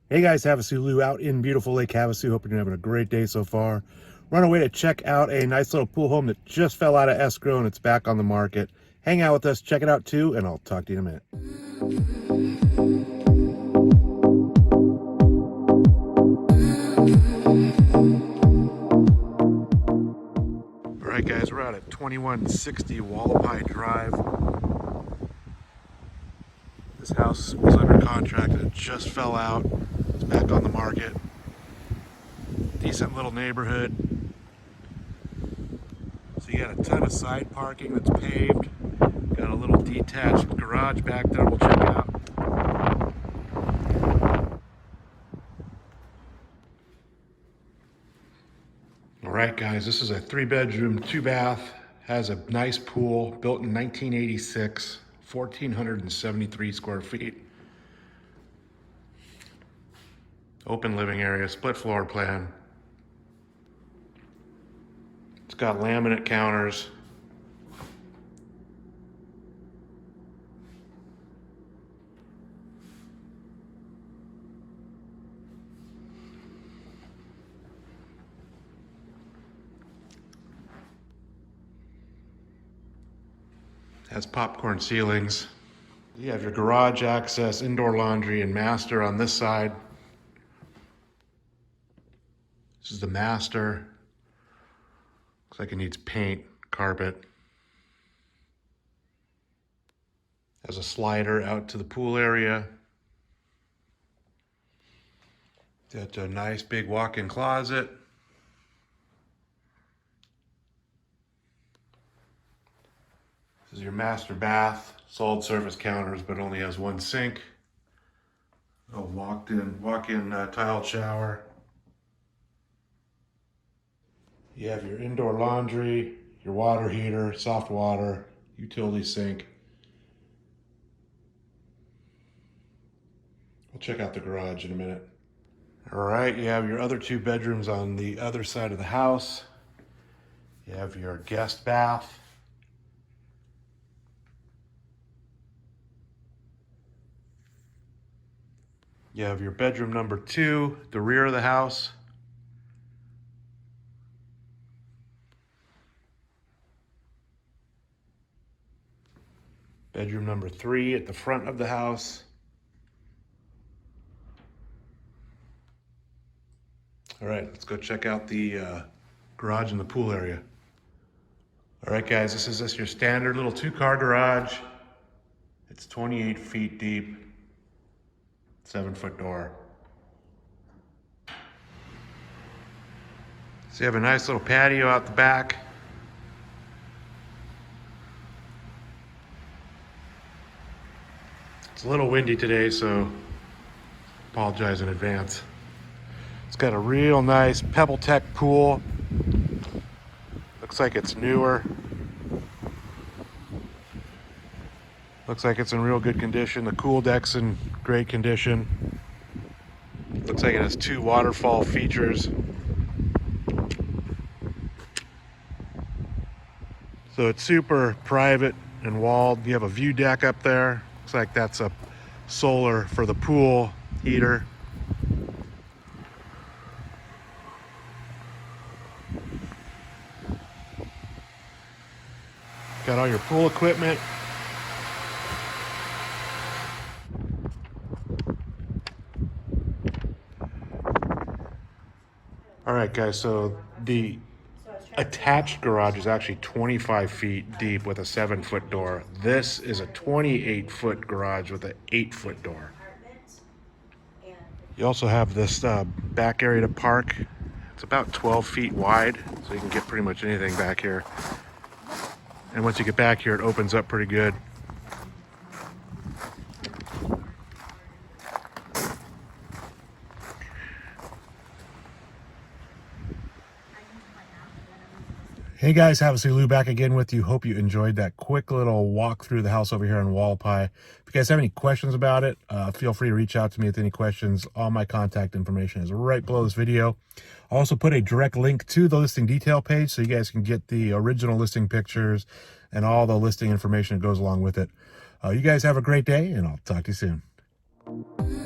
Hey guys, HavasuLew out in beautiful Lake Havasu. Hoping you're having a great day so far. We're on our way to check out a nice little pool home that just fell out of escrow and it's back on the market. Hang out with us, check it out too, and I'll talk to you in a minute. All right guys, we're out at 2160 Wallapai Drive. This house was under contract and it just fell out. It's back on the market. Decent little neighborhood. So you got a ton of side parking that's paved. Got a little detached garage back there we'll check out. All right guys, this is a 3-bedroom, 2-bath, has a nice pool, built in 1986, 1,473 square feet. Open living area, split floor plan. It's got laminate counters. Has popcorn ceilings. You have your garage access, indoor laundry, and master on this side. This is the master. Looks like it needs paint, carpet. Has a slider out to the pool area. Got a nice big walk-in closet. This is your master bath, solid surface counters, but only has one sink. A walk-in tiled shower. You have your indoor laundry, your water heater, soft water, utility sink. We'll check out the garage in a minute. All right, you have your other 2 bedrooms on the other side of the house. You have your guest bath. You have your bedroom number 2, the rear of the house. Bedroom number 3 at the front of the house. All right, let's go check out the garage and the pool area. All right, guys, this is your standard little 2-car garage. It's 28 feet deep, 7-foot door. So you have a nice little patio out the back. It's a little windy today, so apologize in advance. It's got a real nice pebble-tec pool. Looks like it's newer. Looks like it's in real good condition. The cool deck's in great condition. Looks like it has 2 waterfall features. So it's super private and walled. You have a view deck up there. Looks like that's a solar for the pool heater. Got all your pool equipment. All right, guys, so the attached garage is actually 25 feet deep with a 7-foot door. This is a 28-foot garage with an 8-foot door. You also have this back area to park. It's about 12 feet wide, so you can get pretty much anything back here. And once you get back here, it opens up pretty good. Hey guys, HavasuLew back again with you. Hope you enjoyed that quick little walk through the house over here in Wallapai. If you guys have any questions about it, feel free to reach out to me with any questions. All my contact information is right below this video. I'll also put a direct link to the listing detail page so you guys can get the original listing pictures and all the listing information that goes along with it. You guys have a great day, and I'll talk to you soon.